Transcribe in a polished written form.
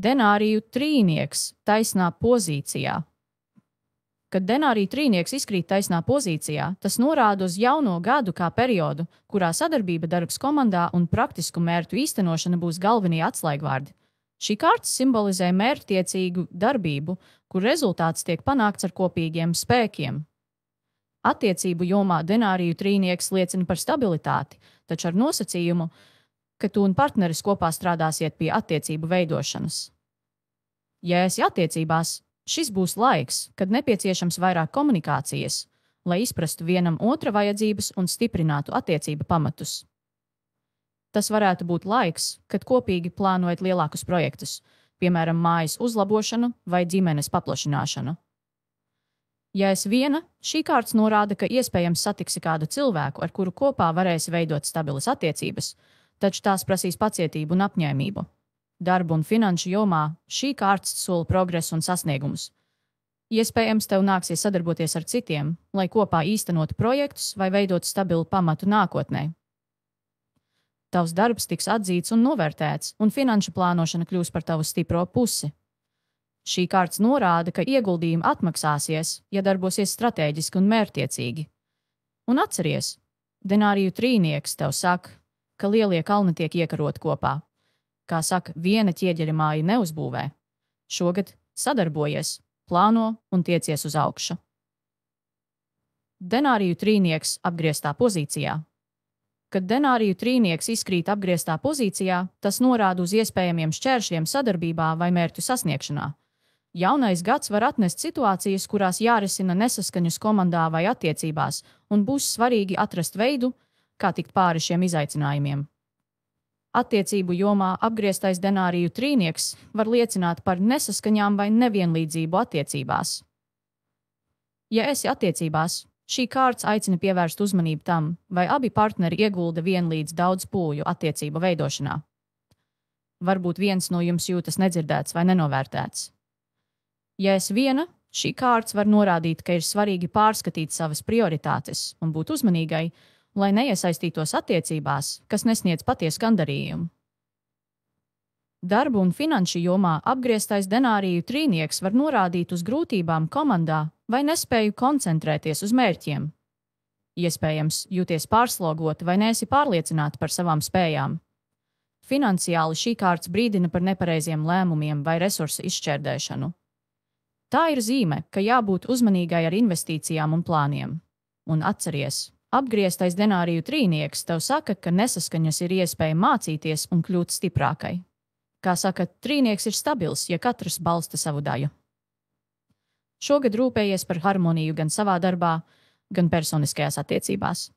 Denāriju trīnieks taisnā pozīcijā. Kad denāriju trīnieks izkrīt taisnā pozīcijā, tas norāda uz jauno gadu kā periodu, kurā sadarbība darbs komandā un praktisku mērķu īstenošana būs galvenie atslēgvārdi. Šī kārta simbolizē mērķtiecīgu darbību, kur rezultāts tiek panākts ar kopīgiem spēkiem. Attiecību jomā denāriju trīnieks liecina par stabilitāti, taču ar nosacījumu, ka tu un partneris kopā strādāsiet pie attiecību veidošanas. Ja esi attiecībās, šis būs laiks, kad nepieciešams vairāk komunikācijas, lai izprastu vienam otra vajadzības un stiprinātu attiecību pamatus. Tas varētu būt laiks, kad kopīgi plānojat lielākus projektus, piemēram, mājas uzlabošanu vai ģimenes paplašināšanu. Ja esi viena, šī kārta norāda, ka iespējams satiksi kādu cilvēku, ar kuru kopā varēsi veidot stabilas attiecības, taču tās prasīs pacietību un apņēmību. Darba un finanšu jomā šī kārta sola progresu un sasniegumus. Iespējams, tev nāksies sadarboties ar citiem, lai kopā īstenotu projektus vai veidotu stabilu pamatu nākotnē. Tavs darbs tiks atzīts un novērtēts, un finanšu plānošana kļūs par tavu stipro pusi. Šī kārta norāda, ka ieguldījumi atmaksāsies, ja darbosies stratēģiski un mērķtiecīgi. Un atceries, denāriju trīnieks tev saka, ka lielie kalni tiek iekaroti kopā. Kā saka, viena ķieģeļa māja neuzbūvē. Šogad sadarbojies, plāno un tiecies uz augšu. Denāriju trīnieks apgrieztā pozīcijā. Kad denāriju trīnieks izkrīt apgrieztā pozīcijā, tas norāda uz iespējamiem šķēršļiem sadarbībā vai mērķu sasniegšanā. Jaunais gads var atnest situācijas, kurās jārisina nesaskaņas komandā vai attiecībās, un būs svarīgi atrast veidu, kā tikt pāri šiem izaicinājumiem. Attiecību jomā apgrieztais denāriju trīnieks var liecināt par nesaskaņām vai nevienlīdzību attiecībās. Ja esi attiecībās, šī kārta aicina pievērst uzmanību tam, vai abi partneri iegulda vienlīdz daudz pūļu attiecību veidošanā. Varbūt viens no jums jūtas nedzirdēts vai nenovērtēts. Ja esi viena, šī kārta var norādīt, ka ir svarīgi pārskatīt savas prioritātes un būt uzmanīgai, lai neiesaistītos attiecībās, kas nesniedz patiesu gandarījumu. Darbu un finanšu jomā apgrieztais denāriju trīnieks var norādīt uz grūtībām komandā vai nespēju koncentrēties uz mērķiem. Iespējams, jūties pārslogota vai neesi pārliecināta par savām spējām. Finansiāli šī kārta brīdina par nepareiziem lēmumiem vai resursu izšķērdēšanu. Tā ir zīme, ka jābūt uzmanīgai ar investīcijām un plāniem. Un atceries, apgrieztais denāriju trīnieks tev saka, ka nesaskaņas ir iespēja mācīties un kļūt stiprākai. Kā saka, trīnieks ir stabils, ja katrs balsta savu daļu. Šogad rūpējies par harmoniju gan savā darbā, gan personiskajās attiecībās.